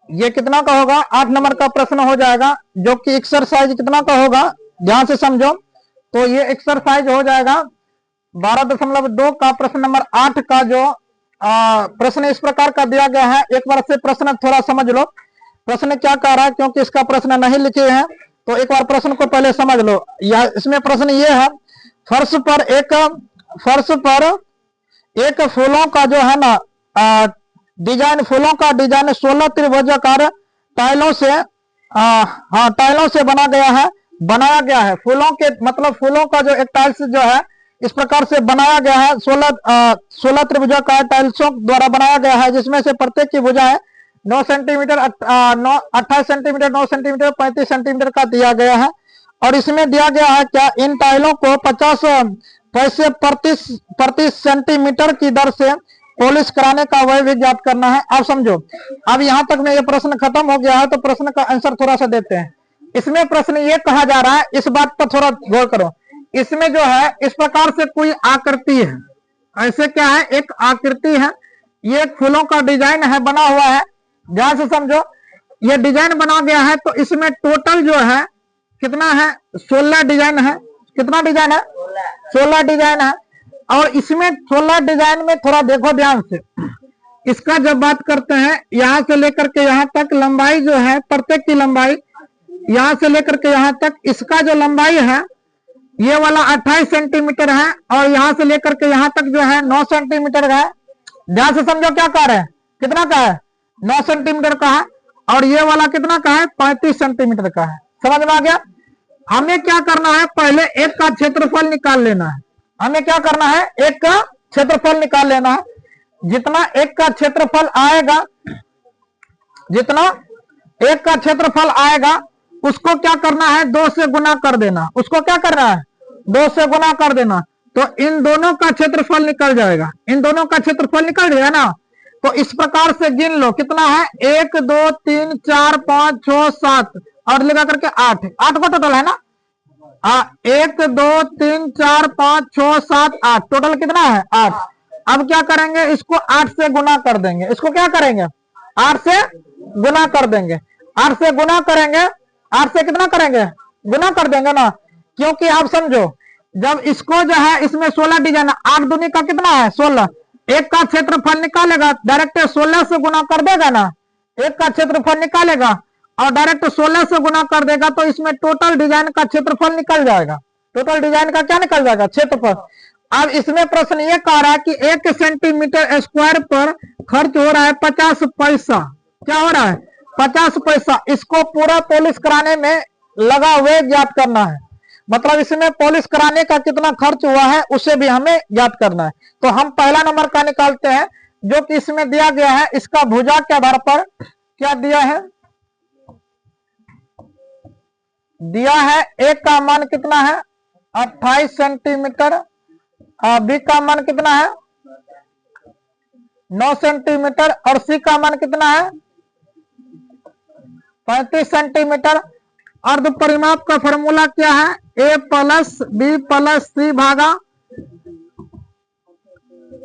ये कितना का होगा? 8 नंबर का प्रश्न हो जाएगा, जो कि एक्सरसाइज कितना का होगा, ध्यान से समझो। तो ये एक्सरसाइज हो जाएगा 12.2 का प्रश्न नंबर 8 का जो प्रश्न इस प्रकार का दिया गया है। एक बार से प्रश्न थोड़ा समझ लो, प्रश्न क्या कह रहा है, क्योंकि इसका प्रश्न नहीं लिखे हैं, तो एक बार प्रश्न को पहले समझ लो। या इसमें प्रश्न ये है, फर्श पर एक फूलों का जो है ना डिजाइन, फूलों का डिजाइन 16 त्रिभुजाकार टाइलों से बनाया गया है। फूलों के मतलब फूलों का जो एक टाइल्स जो है इस प्रकार से बनाया गया है, 16 त्रिभुजाकार टाइल्सों द्वारा बनाया गया है, जिसमें से प्रत्येक की भुजाएं 9 सेंटीमीटर, 28 सेंटीमीटर, 9 सेंटीमीटर, 35 सेंटीमीटर का दिया गया है। और इसमें दिया गया है क्या, इन टाइलों को 50 पैसे प्रति सेंटीमीटर की दर से पॉलिश कराने का वह भी ज्ञात करना है। अब समझो, अब यहां तक में ये प्रश्न खत्म हो गया है, तो प्रश्न का आंसर थोड़ा सा देते हैं। इसमें प्रश्न ये कहा जा रहा है, इस बात पर थोड़ा गौर करो। इसमें जो है इस प्रकार से कोई आकृति है, ऐसे क्या है, एक आकृति है, ये फूलों का डिजाइन है, बना हुआ है, ध्यान से समझो। ये डिजाइन बना गया है, तो इसमें टोटल जो है कितना है, 16 डिजाइन है। कितना डिजाइन है? 16 डिजाइन है। और इसमें 16 डिजाइन में थोड़ा देखो ध्यान से, इसका जब बात करते हैं, यहां से लेकर के यहां तक लंबाई जो है, प्रत्येक की लंबाई यहां से लेकर के यहां तक, इसका जो लंबाई है ये वाला 28 सेंटीमीटर है, और यहां से लेकर के यहां तक जो है 9 सेंटीमीटर का है। ध्यान से समझो क्या कह रहे हैं, कितना का है, 9 सेंटीमीटर का है। और ये वाला कितना का है, 35 सेंटीमीटर का है। समझ में आ गया? हमें क्या करना है, पहले एक का क्षेत्रफल निकाल लेना है। हमें क्या करना है, एक का क्षेत्रफल निकाल लेना है। जितना एक का क्षेत्रफल आएगा, जितना एक का क्षेत्रफल आएगा, उसको क्या करना है, 2 से गुना कर देना। उसको क्या करना है, 2 से गुना कर देना। तो इन दोनों का क्षेत्रफल निकल जाएगा, इन दोनों का क्षेत्रफल निकल जाएगा ना। तो इस प्रकार से गिन लो, कितना है, 1 2 3 4 5 6 7 और लगा करके 8 को टोटल है ना। 1 2 3 4 5 6 7 8 टोटल कितना है, 8। अब क्या करेंगे, इसको 8 से गुना कर देंगे। इसको क्या करेंगे, 8 से गुना कर देंगे। 8 से गुना करेंगे, 8 से कितना करेंगे, गुना कर देंगे ना। क्योंकि आप समझो, जब इसको जो है, इसमें 16 डिजाइन, 8 दूनी का कितना है, 16। एक का क्षेत्रफल निकालेगा, डायरेक्ट 16 से गुना कर देगा ना। एक का क्षेत्रफल निकालेगा और डायरेक्ट 16 से गुना कर देगा, तो इसमें टोटल डिजाइन का क्षेत्रफल निकल जाएगा। टोटल डिजाइन का क्या निकल जाएगा, क्षेत्रफल। अब इसमें प्रश्न ये कह रहा है कि 1 सेंटीमीटर स्क्वायर पर खर्च हो रहा है 50 पैसा। क्या हो रहा है, 50 पैसा। इसको पूरा पॉलिश कराने में लगा हुए ज्ञात करना है। मतलब इसमें पॉलिश कराने का कितना खर्च हुआ है, उसे भी हमें ज्ञात करना है। तो हम पहला नंबर का निकालते हैं, जो कि इसमें दिया गया है। इसका भुजा के आधार पर क्या दिया है, दिया है ए का मान कितना है, 28 सेंटीमीटर, बी का मान कितना है, 9 सेंटीमीटर, और सी का मान कितना है, 35 सेंटीमीटर। अर्ध परिमाप का फॉर्मूला क्या है, ए प्लस बी प्लस सी भागा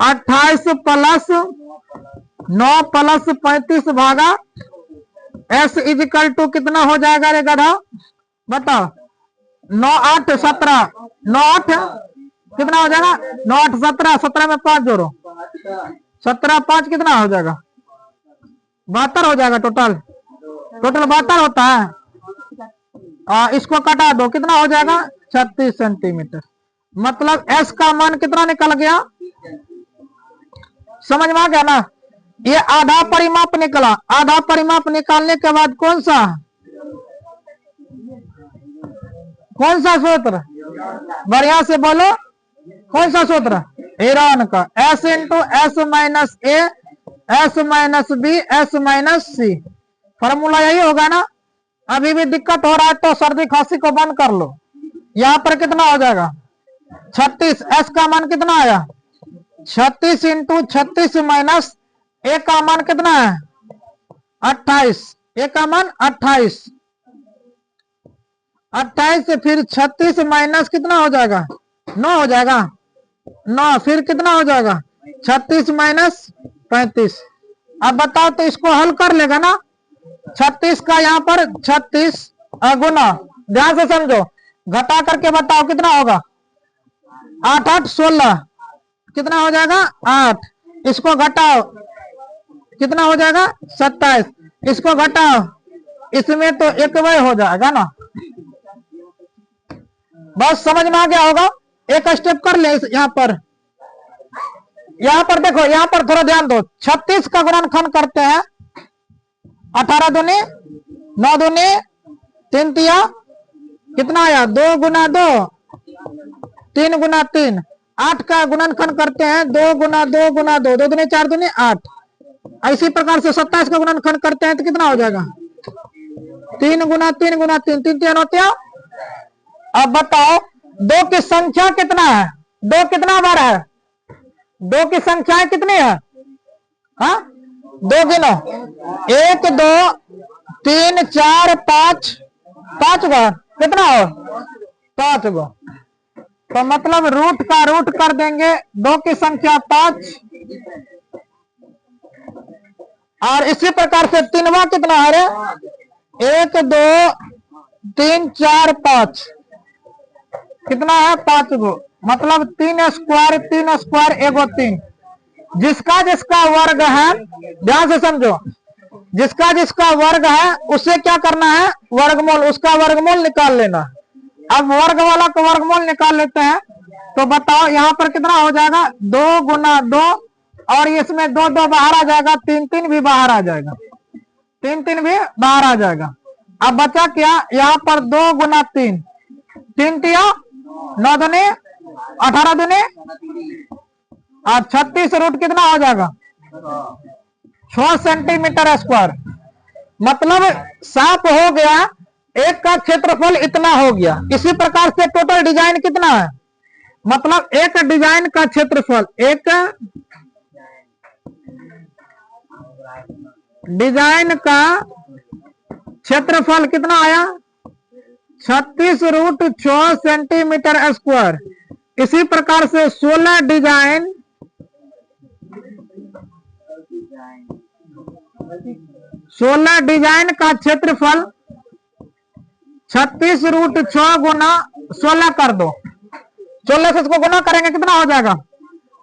28 प्लस 9 प्लस 35 भागा एस इजिकल टू कितना हो जाएगा रे गधा, बताओ। 9 8 17, 9 8 कितना हो जाएगा, 9 8 17, 17 में 5 जोड़ो, 17 5 कितना हो जाएगा, 72 हो जाएगा। टोटल 72 होता है। इसको काटा दो, कितना हो जाएगा, 36 सेंटीमीटर। मतलब एस का मान कितना निकल गया, समझ में आ गया ना। ये आधा परिमाप निकला। आधा परिमाप निकालने के बाद कौन सा सूत्र, बढ़िया से बोलो, कौन सा सूत्र, ईरान का, s into s minus a s minus b s minus c. Formula यही होगा ना। अभी भी दिक्कत हो रहा है तो सर्दी खांसी को बंद कर लो। यहाँ पर कितना हो जाएगा, 36। एस का मान कितना आया, 36 इंटू 36 माइनस ए का मान कितना है, 28। ए का मान 28 से फिर 36 माइनस कितना हो जाएगा, 9 हो जाएगा, 9 फिर कितना हो जाएगा, 36 माइनस 35 अब बताओ तो इसको हल कर लेगा ना। 36 का यहाँ पर 36 गुना, ध्यान से समझो, घटा करके बताओ कितना होगा। 8 8 16, कितना हो जाएगा 8। इसको घटाओ कितना हो जाएगा 27। इसको घटाओ, इसमें तो एक वही हो जाएगा ना। बस समझ में आ गया होगा। एक स्टेप कर ले यहाँ पर देखो, यहाँ पर थोड़ा ध्यान दो। 36 का गुणनखंड करते हैं, 18 दूनी 9 दूनी 3 तिया कितना आया 2 गुना 2 3 गुना 3। 8 का गुणनखंड करते हैं, 2 गुना 2 गुना 2, 2 दूनी 4 दूनी 8। इसी प्रकार से 27 का गुणनखंड करते हैं तो कितना हो जाएगा 3 गुना 3 गुना 3, 3 3 होते हैं। अब बताओ 2 की संख्या कितना है, 2 कितना बार है, 2 की संख्याएं कितनी है, हाँ 2 गिनो, 1 2 3 4 5, 5 बार कितना हो 5 गो। तो मतलब रूट का रूट कर देंगे, 2 की संख्या 5। और इसी प्रकार से 3वां कितना है रे, 1 2 3 4 5, कितना है 5 गो। मतलब 3 स्क्वायर 3 स्क्वायर एगो 3। जिसका जिसका वर्ग है, ध्यान से समझो, जिसका जिसका वर्ग है उसे क्या करना है वर्गमूल, उसका वर्गमूल निकाल लेना। अब वर्ग वाला का वर्गमूल निकाल लेते हैं। तो बताओ यहाँ पर कितना हो जाएगा 2 गुना 2, और इसमें 2 2 बाहर आ जाएगा, 3 3 भी बाहर आ जाएगा, 3 3 भी बाहर आ जाएगा। अब बचा क्या, यहाँ पर 2 गुना 3, 3 तिया 9 दूनी 18 दूनी, और 36 रूट कितना हो जाएगा 6 सेंटीमीटर स्क्वायर। मतलब साफ हो गया, एक का क्षेत्रफल इतना हो गया। इसी प्रकार से टोटल डिजाइन कितना है, मतलब एक डिजाइन का क्षेत्रफल, एक डिजाइन का क्षेत्रफल कितना आया 36 रूट 6 सेंटीमीटर स्क्वायर। इसी प्रकार से 16 डिजाइन 16 डिजाइन का क्षेत्रफल 36 रूट 6 गुना 16 कर दो, 16 से इसको गुना करेंगे कितना हो जाएगा,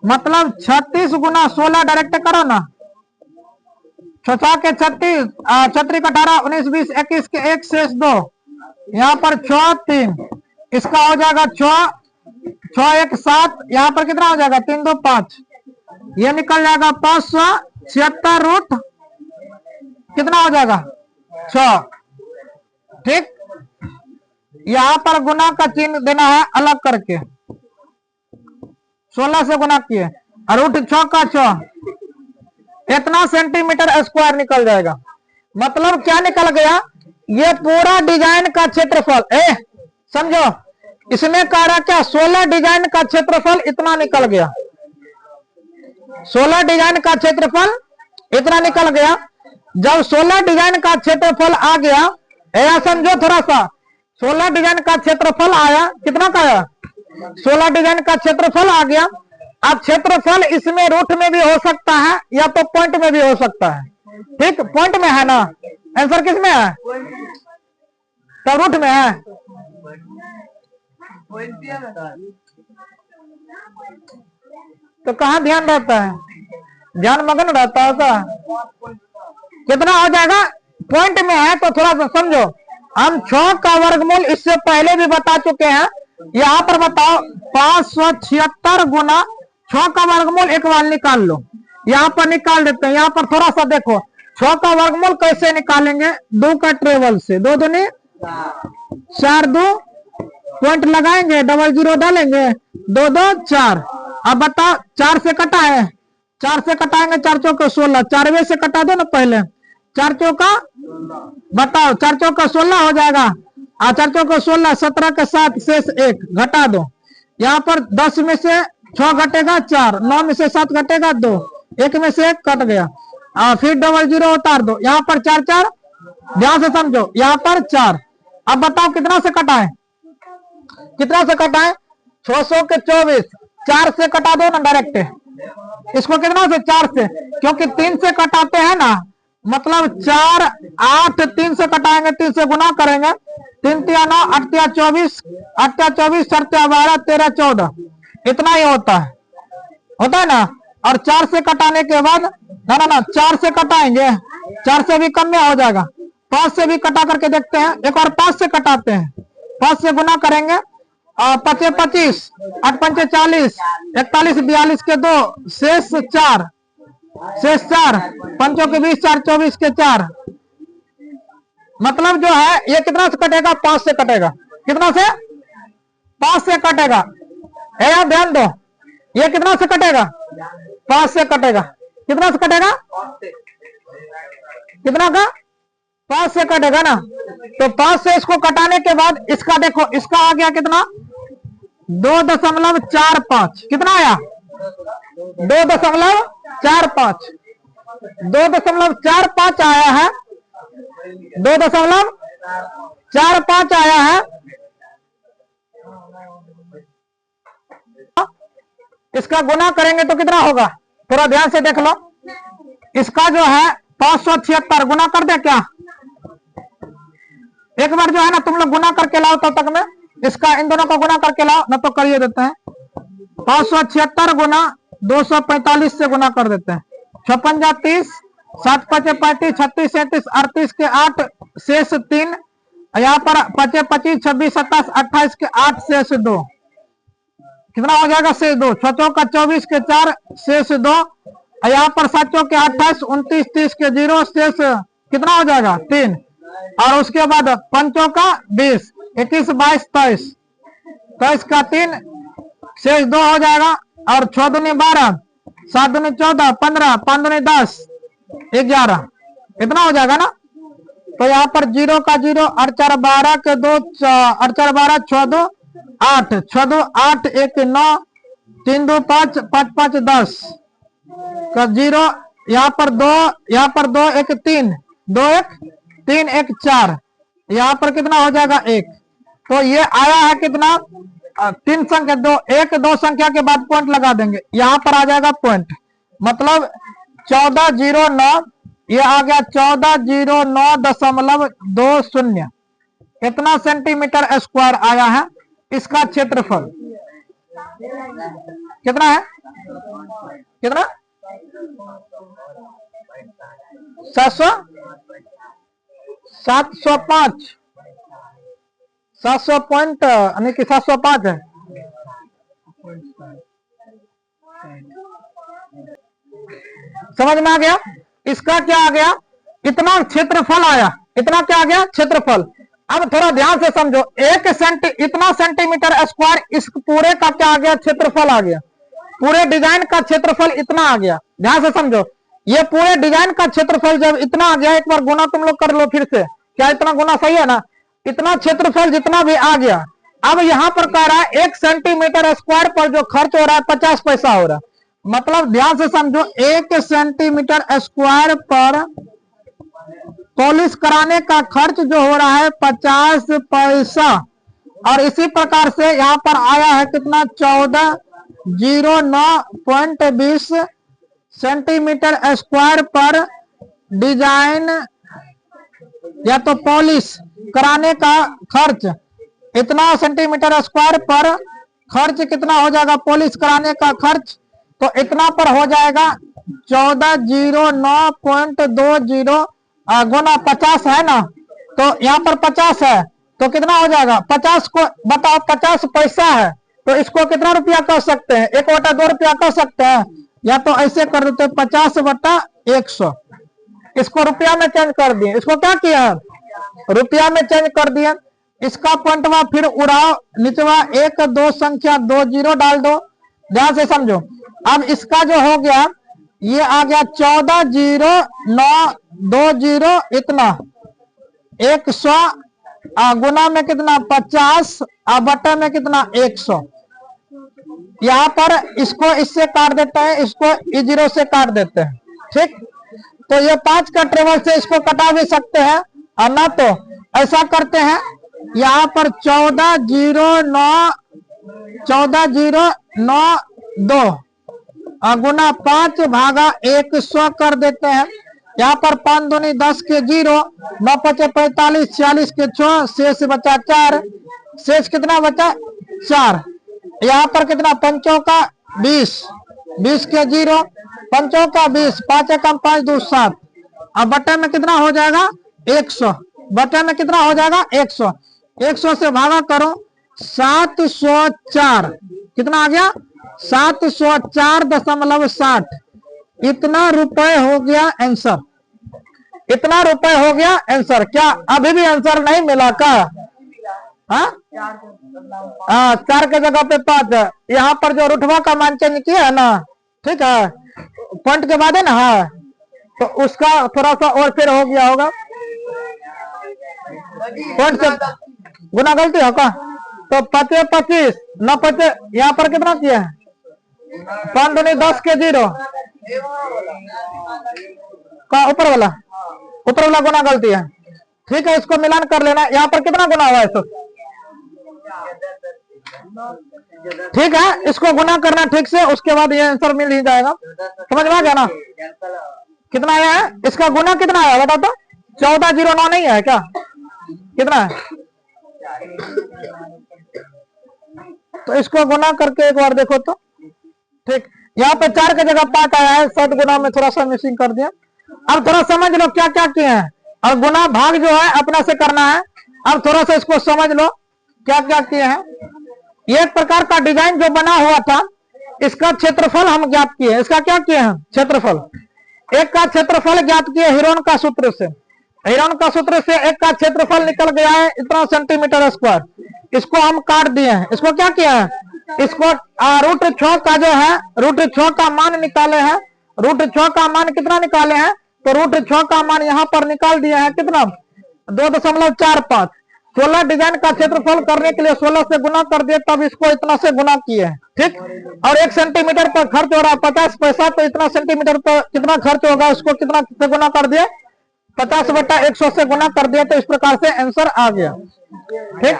मतलब 36 गुना 16 डायरेक्ट करो ना, 6 के 36, 36 18 19 20 21 के 1 शेष 2, यहाँ पर 6 3, इसका हो जाएगा 6 1 7, यहाँ पर कितना हो जाएगा 3 2 5, ये निकल जाएगा 576 रूट कितना हो जाएगा 6। ठीक, यहाँ पर गुना का चिन्ह देना है अलग करके, 16 से गुना किए, रूट 6 का 6, इतना सेंटीमीटर स्क्वायर निकल जाएगा। मतलब क्या निकल गया, ये पूरा डिजाइन का क्षेत्रफल, समझो इसमें कह रहा क्या 16 डिजाइन का क्षेत्रफल इतना निकल गया, 16 डिजाइन का क्षेत्रफल इतना निकल गया। जब 16 डिजाइन का क्षेत्रफल आ गया, ऐसा समझो थोड़ा सा, 16 डिजाइन का क्षेत्रफल आया, कितना का आया 16 डिजाइन का क्षेत्रफल आ गया। अब क्षेत्रफल इसमें रूट में भी हो सकता है या तो पॉइंट में भी हो सकता है। ठीक, पॉइंट में है ना, आंसर किस में है, तो रूट में है। तो कहाँ ध्यान रहता है, ध्यान मगन रहता है का? कितना हो जाएगा, पॉइंट में है तो थोड़ा सा समझो। हम 6 का वर्गमूल इससे पहले भी बता चुके हैं, यहाँ पर बताओ 576 गुना 6 का वर्गमूल एक बार निकाल लो, यहाँ पर निकाल देते हैं। यहाँ पर थोड़ा सा देखो 6 का वर्गमूल कैसे निकालेंगे, 2 का ट्रेवल से, 2 दूनी 4, 2 पॉइंट लगाएंगे, डबल जीरो डालेंगे, 2 2 4। अब बताओ 4 से कटा है, 4 से कटाएंगे, 4 चौका 16, 4वें से कटा दो ना पहले, 4 चौका बताओ 4 चौका 16 हो जाएगा, 4 चौका 16, 17 के 7 शेष 1 घटा दो। यहाँ पर 10 में से 6 घटेगा 4, 9 में से 7 घटेगा 2, 1 में से 1 कट गया, फिर डबल जीरो उतार दो। यहाँ पर 4 4, ध्यान से समझो, यहाँ पर 4। अब बताओ कितना से कटा है, कितना से कटा है 600 के 24, 4 से कटा दो ना डायरेक्ट, इसको कितना से 4 से, क्योंकि 3 से कटाते हैं ना, मतलब 4 8 3 से कटाएंगे, 3 से गुना करेंगे, 3 तिया 9 8 तिया 24 8 तिया 24 4 तिया 12 13 14, इतना ही होता है ना। और 4 से कटाने के बाद ना 4 से कटाएंगे, 4 से भी कम में हो जाएगा, 5 से भी कटा करके देखते हैं, एक और 5 से कटाते हैं, 5 से गुना करेंगे, 5 25 8 5 40 41 42 के 2 शेष 4 5 के 20 4 24 के 4, मतलब जो है ये कितना से कटेगा, 5 से कटेगा, कितना से 5 से कटेगा, यार ध्यान दो, ये कितना से कटेगा, 5 से कटेगा, कितना से कटेगा, कितना का 5 से कटेगा ना। तो 5 से इसको कटाने के बाद इसका देखो, इसका आ गया कितना 2.45, कितना आया 2.45, 2.45 आया है, 2.45 आया है। इसका गुना करेंगे तो कितना होगा, थोड़ा ध्यान से देख लो, इसका जो है 576 गुना कर दे क्या, एक बार जो है ना तुम लोग गुना करके लाओ, तब तक में इसका इन दोनों का गुना करके लाओ, न तो करिए देते हैं, 576 गुना 245 से गुना कर देते हैं, 56 30 7 5 35 36 37 38 के 8 शेष 3, यहाँ पर 5 25 26 27 28 के 8 शेष 2, कितना हो जाएगा शेष 2, 6 का 24 के 4 शेष 2, यहाँ पर 7 के 28 29 30 के 0 शेष कितना हो जाएगा 3, और उसके बाद 5 का 20 21 22 23 का 3 शेष 2 हो जाएगा, और 6 दूनी 12 7 दूनी 14 15 5 दूनी 10 11, इतना हो जाएगा ना। तो यहाँ पर 0 का 0 8 4 12 के 2 8 4 12 6 2 8 6 2 8 1 9 3 2 5 5 5 10 का 0, यहाँ पर 2 1 3 2 1 3 1 4, यहाँ पर कितना हो जाएगा 1। तो ये आया है कितना 3 संख्या 2 1 2 संख्या के बाद पॉइंट लगा देंगे, यहाँ पर आ जाएगा पॉइंट, मतलब 1409, ये आ गया 1409.20, इतना सेंटीमीटर स्क्वायर आया है इसका क्षेत्रफल। कितना है, कितना 700 पॉइंट यानी कि 705 है, समझ में आ गया। इसका क्या आ गया, इतना क्षेत्रफल आया, इतना क्या आ गया क्षेत्रफल। अब थोड़ा ध्यान से समझो, इतना सेंटीमीटर स्क्वायर, इस पूरे का क्या आ गया क्षेत्रफल आ गया, पूरे डिजाइन का क्षेत्रफल इतना आ गया, ध्यान से समझो, ये पूरे डिजाइन का क्षेत्रफल जब इतना आ गया, एक बार गुना तुम लोग कर लो फिर से, क्या इतना गुना सही है ना, इतना क्षेत्रफल जितना भी आ गया। अब यहाँ पर कह रहा है 1 सेंटीमीटर स्क्वायर पर जो खर्च हो रहा है 50 पैसा हो रहा है, मतलब ध्यान से समझो 1 सेंटीमीटर स्क्वायर पर पॉलिश कराने का खर्च जो हो रहा है 50 पैसा, और इसी प्रकार से यहाँ पर आया है कितना 1409.20 सेंटीमीटर स्क्वायर पर डिजाइन या तो पॉलिश कराने का खर्च, इतना सेंटीमीटर स्क्वायर पर खर्च कितना हो जाएगा पॉलिश कराने का खर्च, तो इतना पर हो जाएगा 1409.20 गुना 50 है ना, तो यहाँ पर 50 है तो कितना हो जाएगा 50 को बताओ, 50 पैसा है तो इसको कितना रुपया कर सकते हैं, 1/2 रुपया कर सकते हैं, या तो ऐसे कर देते 50/100, इसको रुपया में चेंज कर दिए, इसको क्या किया रुपया में चेंज कर दिया। इसका पॉइंटवा फिर उड़ाओ, निचवा 1 2 संख्या 2 0 डाल दो, ध्यान से समझो। अब इसका जो हो गया ये आ गया 140920 इतना 100 गुना में कितना 50 बटे में कितना 100, यहाँ पर इसको इससे काट देते हैं, इसको 0 से काट देते हैं, ठीक। तो ये 5 का टेबल से इसको कटा भी सकते हैं, और ना तो ऐसा करते हैं, यहाँ पर 1409 14,092 गुना 5 भागा 100 कर देते हैं। यहाँ पर 5 दूनी 10 के 0, 9 पचे 45, 46 के 6, शेष बचा 4। शेष कितना बचा 4। यहाँ पर कितना 5 का 20, 20 के 0, 5 का 20, 5 एकम 5 2 7। अब बटे में कितना हो जाएगा 100, बटे में कितना हो जाएगा 100। 100 से भागा करो 704, कितना आ गया 704.60। इतना रुपए हो गया आंसर, इतना रुपए हो गया आंसर। क्या अभी भी आंसर नहीं मिला का? हाँ 4 के जगह पे 5 है। यहाँ पर जो रुठवा का मान चेंज किया है ना, ठीक है, पॉइंट के बाद है ना, हाँ, तो उसका थोड़ा सा और फिर हो गया होगा, पॉइंट से गुना गलती है का। तो 5 25, 9 पचे, यहाँ पर कितना किया है 5 दूनी 10 के 0 का ऊपर वाला गुना गलती है, ठीक है। इसको मिलान कर लेना। यहाँ पर कितना गुना हुआ है इसको, ठीक है, इसको गुना करना ठीक से, उसके बाद ये आंसर मिल ही जाएगा। समझ में आ गया ना? कितना आया है इसका गुना, कितना आया बता तो? 1409 नहीं है क्या? कितना है? तो इसको गुना करके एक बार देखो तो, ठीक। यहाँ पे 4 की जगह 5 आया है, 7 गुना में थोड़ा सा मिसिंग कर दिया। अब थोड़ा समझ लो क्या क्या किए हैं। और गुना भाग जो है अपना से करना है। अब थोड़ा सा इसको समझ लो क्या क्या किए हैं। ये एक प्रकार का डिजाइन जो बना हुआ था, इसका क्षेत्रफल हम ज्ञात किए। इसका क्या किए हैं क्षेत्रफल, एक का क्षेत्रफल ज्ञात किए हिरोन का सूत्र से। हिरोन का सूत्र से एक का क्षेत्रफल निकल गया है इतना सेंटीमीटर स्क्वायर। इसको हम काट दिए हैं। इसको क्या किया है, इसको √6 का जो है √6 का मान निकाले हैं। √6 का मान कितना निकाले हैं, तो √6 का मान यहाँ पर निकाल दिए हैं कितना 2.45। 16 डिजाइन का क्षेत्रफल करने के लिए 16 से गुना कर दिए, तब इसको इतना से गुना किए हैं, ठीक। और 1 सेंटीमीटर पर खर्च हो रहा है 50 पैसा, तो इतना सेंटीमीटर पर कितना खर्च होगा, उसको कितना से गुना कर दिए 50/100 से गुना कर दिया। तो इस प्रकार से आंसर आ गया, ठीक।